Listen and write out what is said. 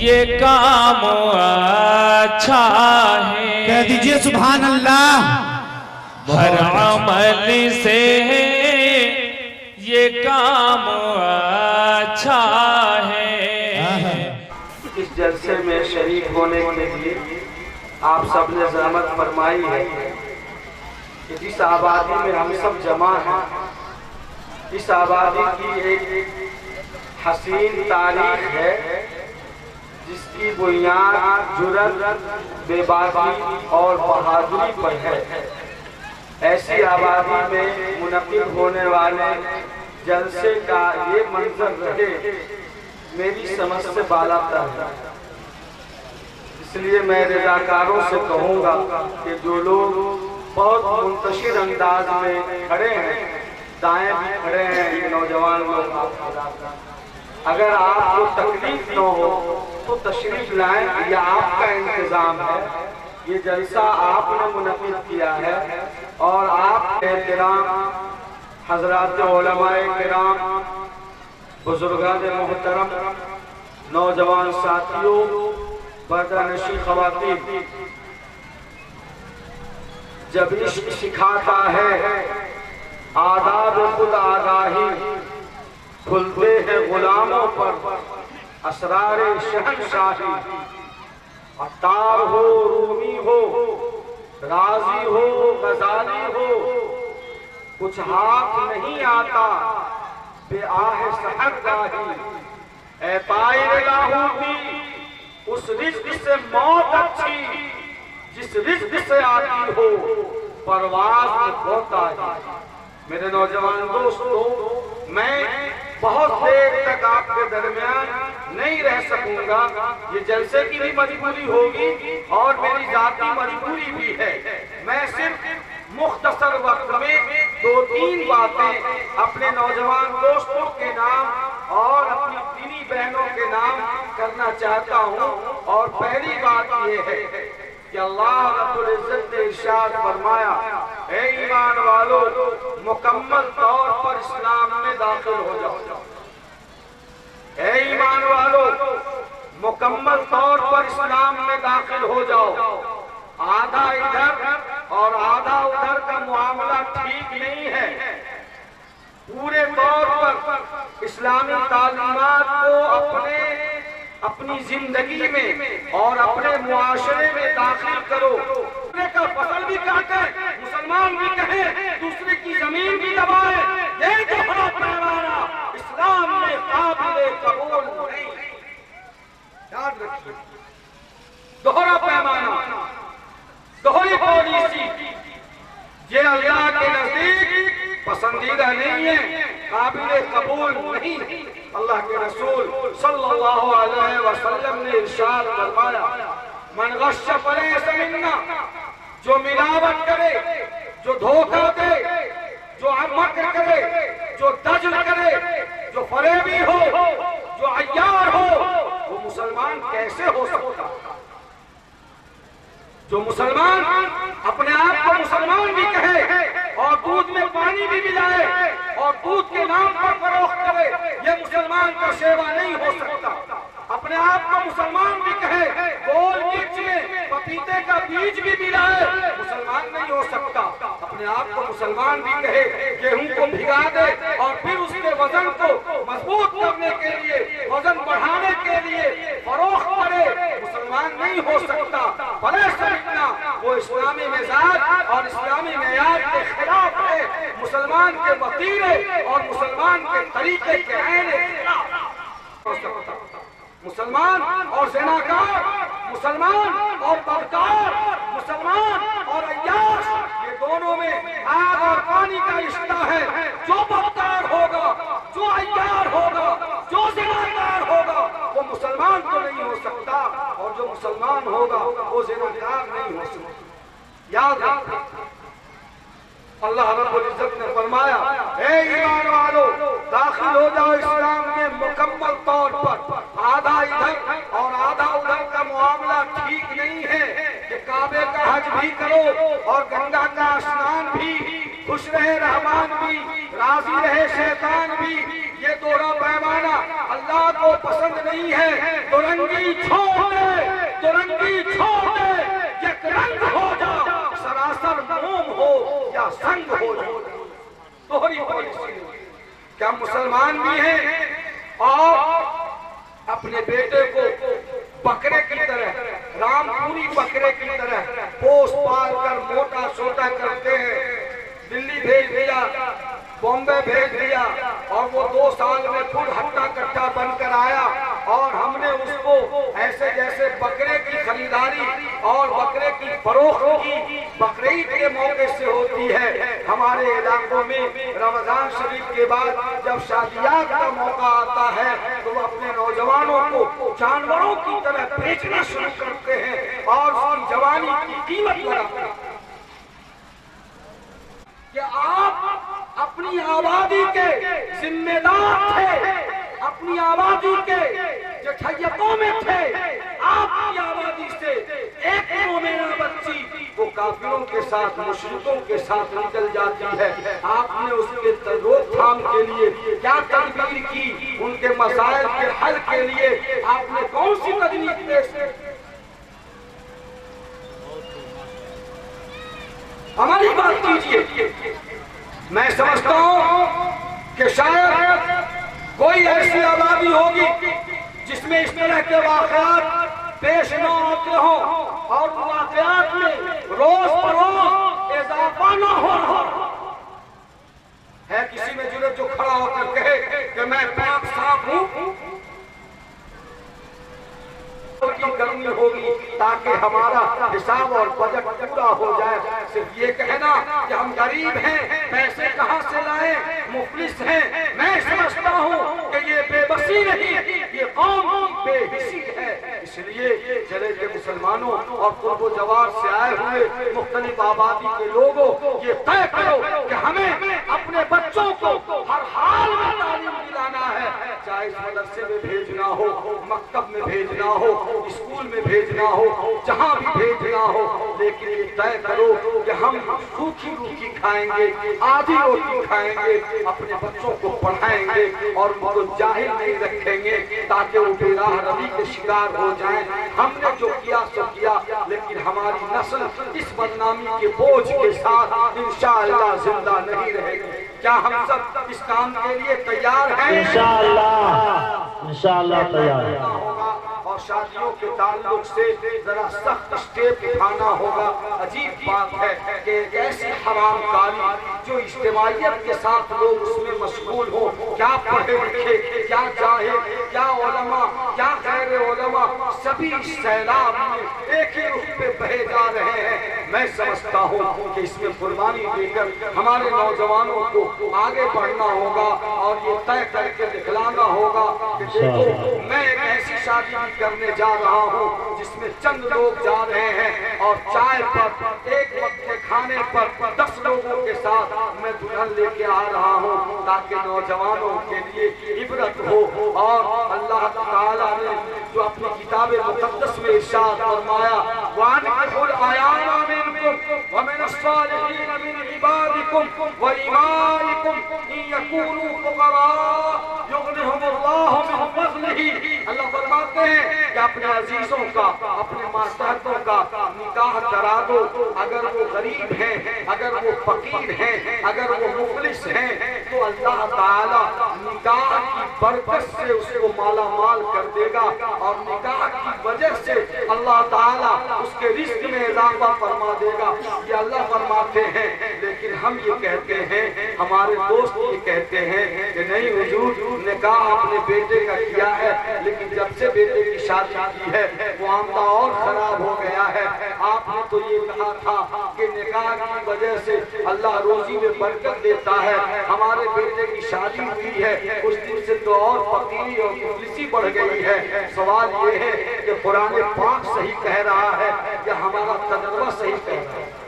ये काम अच्छा है। कह दीजिए सुभान अल्लाह। हर अमल से ये काम अच्छा है। इस जलसे में शरीक होने के लिए आप सब ने ज़हमत फरमाई है कि जिस आबादी में हम सब जमा हैं, इस आबादी की एक हसीन तारीख है जिसकी बुनियाद जुर्रत, बेबाकी और बहादुरी पर है। ऐसी आबादी में मुनक़िद होने वाले जलसे का ये मंजर रहे मेरी समझ से बालातर है। इसलिए मैं रज़ाकारों से कहूँगा कि जो लोग बहुत मुंतशिर अंदाज में खड़े हैं, दाएं भी खड़े हैं, ये नौजवान लोग, अगर आपको तकलीफ न हो तो तशरीफ लाएं, या आपका इंतजाम है। ये जलसा आपने मुनक़िद किया है और आप एहतराम हज़रात उलमाए किराम, बुजुर्गान मोहतरम, नौजवान साथियों, पर्दानशी ख़वातीन, जब इश्क सिखाता है आदाब खुद आगाही, खुलते हैं गुलामों पर असरारे शहनशाही। अत्तार हो, रूमी हो, राजी हो, गजाली हो, कुछ हाथ नहीं आता बेआह सहरगाही। ऐ ताइर लाहौती, उस रिज़्क़ से मौत अच्छी जिस रिज़्क़ से आती हो परवाज़ में होता है। मेरे नौजवान दोस्तों, मैं बहुत देर तक आपके दरमियान नहीं रह सकूंगा। ये जलसे की भी मजबूरी होगी और मेरी जाती मजबूरी भी है। मैं सिर्फ मुख्तसर वक्त में 2-3 बातें अपने नौजवान दोस्तों के नाम और अपनी दीनी बहनों के नाम करना चाहता हूँ। और पहली बात यह है कि अल्लाह रब्बुल इज्जत ने इरशाद फरमाया, ऐ ईमान वालों, मुकम्मल तौर पर इस्लाम में दाखिल हो जाओ। ऐ ईमान वालों, मुकम्मल तौर पर इस्लाम में दाखिल हो जाओ। आधा इधर और आधा उधर का मामला ठीक नहीं है। पूरे तौर पर इस्लामी तालीमात को अपनी जिंदगी में और अपने मुआशरे में दाखिल करो। दूसरे का फसल भी काटे, मुसलमान भी कहे, दूसरे की जमीन भी दबाए, ये दोहरा पैमाना इस्लाम में काबिले कबूल नहीं। याद रखिए, दोहरा पैमाना, दोहरी पॉलिसी ये अल्लाह के नजदीक पसंदीदा नहीं है, काबिले कबूल नहीं। अल्लाह के रसूल सल्लल्लाहु अलैहि वसल्लम ने इरशाद फरमाया, मन गश्श फलैस मिन्ना, जो मिलावट करे, जो धोखा दे, जो मक्र करे, जो दजल करे, जो फरेबी हो, जो अय्यार हो, वो मुसलमान कैसे हो सकता? जो मुसलमान अपने आप को मुसलमान भी कहे और दूध में पानी भी मिलाए और दूध के नाम पर फरोख्त करे, ये मुसलमान का सेवा नहीं हो सकता। अपने आप को मुसलमान भी कहे, गोल मिर्च में पपीते का बीज भी मिलाए, मुसलमान नहीं हो सकता। अपने आप को मुसलमान भी कहे, गेहूं को भिगा दे और फिर उसके वजन को मजबूत करने के लिए, वजन बढ़ाने के लिए फरोख्त करे, मुसलमान नहीं हो सकता। भले समझना वो इस्लामी मिजाज और इस्लामी मेयार के खिलाफ है, मुसलमान के वतीरे और मुसलमान के तरीके के आईने खिलाफ हो सकता। मुसलमान और ज़िनाकार, मुसलमान और बदकार, मुसलमान और अय्याश, ये दोनों में आग और पानी का रिश्ता है। जो बदकार होगा, जो अय्यार होगा, जो ज़िनाकार होगा, वो मुसलमान तो नहीं हो सकता, और जो मुसलमान होगा वो ज़िनाकार नहीं हो सकता। याद रखना, अल्लाह रब्बुल इज्जत ने फरमाया, हे ईमान वालों, दाखिल हो जाओ इस्लाम में मुकम्मल तौर पर। आधा इधर और आधा उधर का मामला ठीक नहीं है कि काबे का हज भी करो और गंगा का स्नान भी, खुश रहे रहमान भी, राजी रहे शैतान भी। ये दोहरा पैमाना अल्लाह को पसंद पसंद नहीं है तो रंगी छोड़ दे, तो रंगी छोड़ दे, एक रंग हो जा, सरासर मोम हो या संग हो जा। दोहरी पॉलिसी। क्या मुसलमान भी हैं और अपने बेटे को बकरे की तरह, रामपुरी बकरे की तरह पोस पाल कर मोटा सोटा करते हैं। दिल्ली भेज दिया, बॉम्बे भेज दिया और वो 2 साल में खुद हट्टा कट्टा बनकर आया और हमने उसको ऐसे जैसे बकरे की खरीदारी और बकरे की फरोख्त की बकरीद के मौके से होती है। हमारे इलाकों में रमजान शरीफ के बाद जब शादियात का मौका आता है तो वो अपने नौजवानों को जानवरों की तरह बेचना शुरू करते हैं और उसकी जवानी की कीमत लगाते हैं। कि आप अपनी आबादी के जिम्मेदार थे, अपनी आबादी के जो ठैयतों में थे, आपकी आबादी से एक मोमेना बच्ची वो काफिरों के साथ, मुशरिकों के साथ निकल जाती है। आपने उसके रोकथाम के लिए क्या तदबीर की, उनके मसाइल के हल के लिए आपने कौन सी तजवीज पेश की? हमारी बात कीजिए। मैं समझता हूं कि शायद कोई ऐसी आबादी होगी जिसमें इस तरह के वाक़यात पेश न होते हों और वाक़यात में रोज बरोज इजाफा न हो रहा है। किसी में जुर्रत जो खड़ा होकर कहे कि मैं पाक साफ हूं की करनी होगी ताकि हमारा हिसाब और बजट पूरा हो जाए। सिर्फ ये कहना कि हम गरीब हैं, पैसे कहां से लाएं, मुफलिस हैं, मैं समझता हूं कि ये बेबसी नहीं, ये कौम की बेहिसी है। इसलिए चले के मुसलमानों और कुर्बो जवार से आए हुए मुख्तलिफ आबादी के लोगों, ये तय करो कि हमें अपने बच्चों को हर हाल में तालीम दिलाना है, चाहे इस मदरसे में भेजना हो, मकतब में भेजना हो, स्कूल में भेजना हो, जहां भी भेजना हो, लेकिन ये तय करो कि हम सूखी रोटी खाएंगे, आधी रोटी खाएंगे, अपने बच्चों को पढ़ाएंगे और उनको जाहिल नहीं रखेंगे ताकि वो बेराह रवि के शिकार हो जाएं। हमने जो किया सो किया, लेकिन हमारी नस्ल इस बदनामी के बोझ के साथ इंशाअल्लाह जिंदा नहीं रहेगी। क्या हम सब इस काम के लिए तैयार हैं? इंशाअल्लाह, इंशाअल्लाह तैयार है। और शादियों के ताल्लुक से जरा सख्त स्टेप उठाना होगा। अजीब बात है कि एक ऐसी हराम कारी जो इज्तिमाइयत के साथ लोग उसमें मशगूल हो, क्या पढ़े लिखे, क्या जाहिल, क्या उलमा, क्या गैर उलमा, सभी सैलाब में एक ही रुख पे बहे जा रहे हैं। मैं समझता हूँ कि इसमें कुर्बानी देकर हमारे नौजवानों को आगे बढ़ना होगा और ये तय करके दिखलाना होगा कि देखो मैं एक ऐसी शादी करने जा रहा हूँ जिसमें चंद लोग जा रहे हैं और चाय पर एक वक्त के खाने पर 10 लोगों के साथ मैं दुल्हन लेके आ रहा हूँ ताकि नौजवानों के लिए इबरत हो। और अल्लाह ताला ने जो अपनी किताब मुक़द्दस में इरशाद फरमाया, वानिकुल आयामा मिनकुम व मिन अस्सालिहीन मिन इबादिकुम व इमाइकुम इन यकूनू फुक़रा युग़निहुमुल्लाहु मिन फ़ज़लिही। अल्लाह फरमाते हैं कि अपने अजीजों का, अपने मातहतों का निकाह करा दो। अगर वो गरीब हैं, अगर वो फकीर हैं, अगर वो मुफलिस हैं, तो अल्लाह ताला निकाह की बरकत से उसको माला माल कर देगा और निकाह की वजह से अल्लाह ताला उसके रिस्क में इजाफा फरमा देगा। ये अल्लाह फरमाते हैं, लेकिन हम ये कहते हैं, हमारे दोस्त ये कहते हैं कि नहीं हुजूर निकाह अपने बेटे का किया है, लेकिन जब से बेटे की शादी की है वो आमदा और खराब हो गया है। आपने तो ये कहा था कि निकाह की वजह से अल्लाह रोजी में बरकत देता है, हमारे बेटे की शादी हुई है, उस दिन से तो और फकीरी और मुफलिसी बढ़ गई है। सवाल ये है कि कुरान पाक सही कह रहा है या हमारा तजुर्बा सही कह रहा है?